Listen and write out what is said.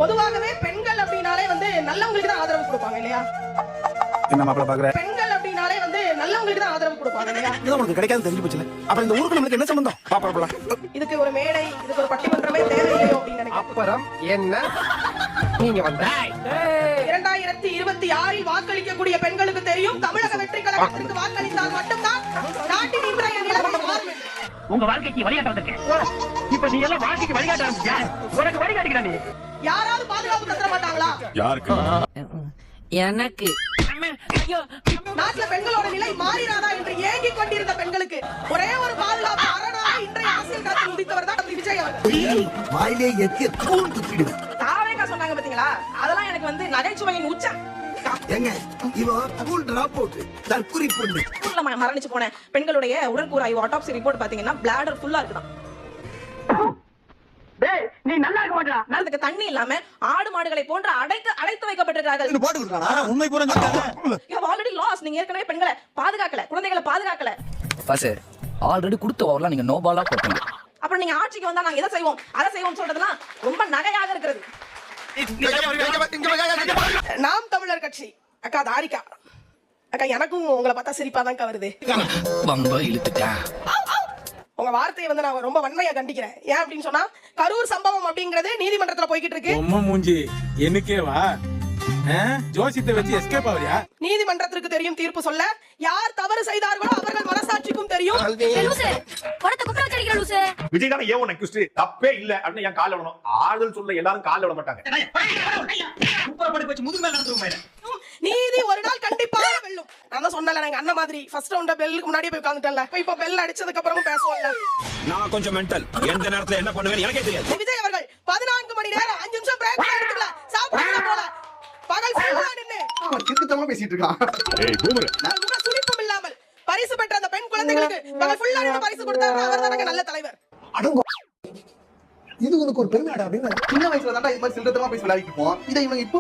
பொதுவாகவே பெண்கள் அப்படினாலே நல்லவங்களுக்கு தான் ஆதரவு கொடுப்பாங்க இல்லையா? என்ன மாப்பிள பாக்குற? பெண்கள் அப்படினாலே நல்லவங்களுக்கு தான் ஆதரவு கொடுப்பாங்க இல்லையா? இது உங்களுக்கு கிடைக்காது தெரிஞ்சு போச்சுல. அப்புறம் இந்த ஊருக்கு நமக்கு என்ன சம்பந்தம்? பாப்பா இதுக்கு ஒரு மேடை, இதுக்கு ஒரு பட்டிமன்றமே தேவையில்லையோ அப்படின்னு நினைக்கிறேன். அப்புறம் என்ன நீங்க வந்த 2026 வாக்களிக்கக்கூடிய பெண்களுக்கு தெரியும், தமிழக வெற்றி கழகத்திற்கு வாக்களித்தால் மட்டும்தான் நாட்டின் இன்றைய நிலைமை மாறும். உங்க வாழ்க்கைக்கு வழிகாட்ட வந்திருக்கேன். இப்ப நீ எல்லாம் வாழ்க்கைக்கு வழிகாட்ட ஆரம்பிச்சியா? உனக்கு வழிகாட்டுகிறா நீ. யாராவது பாதுகாப்பு தர மாட்டாங்களா? யாருக்கு? எனக்கு நாட்டுல பெண்களோட நிலை மாறிராதா என்று ஏங்கிக் கொண்டிருந்த பெண்களுக்கு ஒரே ஒரு பாதுகாப்பு அரணாக இன்றைய அரசியல் களத்தில் உதித்தவர் தான் விஜய் அவர்கள். வாயிலே எத்திய தூள் துப்பிடுவேன். தாவேகா சொன்னாங்க பாத்தீங்களா, அதெல்லாம் எனக்கு நகைச்சுவையின் உச்சம். ஏங்க இவ ஸ்கூல் டிராப் அவுட் தற்குறி பொண்ணு. ஸ்கூல்ல மரணிச்சு போன பெண்களுடைய உடற்கூறாய்வு ஆட்டோப்சி ரிப்போர்ட் பாத்தீங்கன்னா பிளாடர் ஃபுல்லா இருக்குதான். டேய் நீ நல்லா இருக்க மாட்டடா. அதுக்கு தண்ணி இல்லாம ஆடு மாடுகளை போன்று அடைத்து வைக்கப்பட்டிருக்கிறார்கள். போட்டு கொடுறானா? உண்மை பூரா சொல்றாங்க. you have already lost. நீங்க ஏற்கனவே பெண்களை பாதுகாக்கல, குழந்தைகளை பாதுகாக்கல. பாஸ் ஆல்ரெடி கொடுத்த ஓவர்லாம் நீங்க நோபாலா போட்டீங்க. அப்புறம் நீங்க ஆட்சிக்கு வந்தா நாங்க எதை செய்வோம் அதை செய்வோம் சொல்றதெல்லாம் ரொம்ப நகையாக இருக்கிறது. நாம் தமிழர் கட்சி அக்கா தாரிகா அக்கா, எனக்கும் உங்களை பார்த்தா சிரிப்பா தான் வருது. வம்ப இழுத்துட்டா. உங்க வார்த்தையை நான் ரொம்ப வன்மையா கண்டிக்கிறேன். ஏன் அப்படின்னு சொன்னா, கரூர் சம்பவம் அப்படிங்கறது நீதிமன்றத்துல போய்கிட்டு இருக்கு. அம்மா மூஞ்சி எனக்கே வா ஜோசியத்தை வச்சு எஸ்கேப் ஆவறியா? நீதிமன்றத்திற்கு தெரியும் தீர்ப்பு சொல்ல, யார் தவறு செய்தார்களோ அவர்கள் மனசாட்சிக்கும் தெரியும். விஜய் தானே ஏன் அக்யூஸ்ட்? தப்பே இல்ல அப்படின்னு என் கால்ல விடணும். ஆறுதல் சொல்ல எல்லாரும் கால்ல விட மாட்டாங்க. நீதி ஒரு நாள் கண்டிப்பாக வெல்லும். நான் தான் சொன்னல, எங்க அண்ணன் மாதிரி ஃபர்ஸ்ட் ரவுண்ட பெல்லுக்கு முன்னாடியே போய் உட்கார்ந்துட்டேன்ல. இப்ப பெல் அடிச்சதுக்கு அப்புறமும் பேசுவோம்ல. நான் கொஞ்சம் மென்டல். எந்த நேரத்துல என்ன பண்ணுவேன்னு எனக்கே தெரியாது. விஜய் அவர்கள் 14 மணி நேரம் 5 நிமிஷம் பிரேக் எடுக்கல, சாப்பிடல போல. பகல் ஃபுல்லா நின்னு அவன் கிறுக்குத்தனமா பேசிட்டு இருக்கான். ஏய் பூமர், முக சுளிப்பும் இல்லாமல் பரிசு பெற்ற அந்த பெண் குழந்தைகளுக்கு பகல் ஃபுல்லா நின்னு பரிசு கொடுத்தாரு. அவர்தான் நல்ல தலைவர். அடங்கோ. இது உனக்கு ஒரு பெருமையாடா அப்படின்னு சின்ன வயசுல தான் இது மாதிரி சில்லறத்தமா பேசி விளையாடிட்டு இருப்போம். இதை இவங்க இப்போ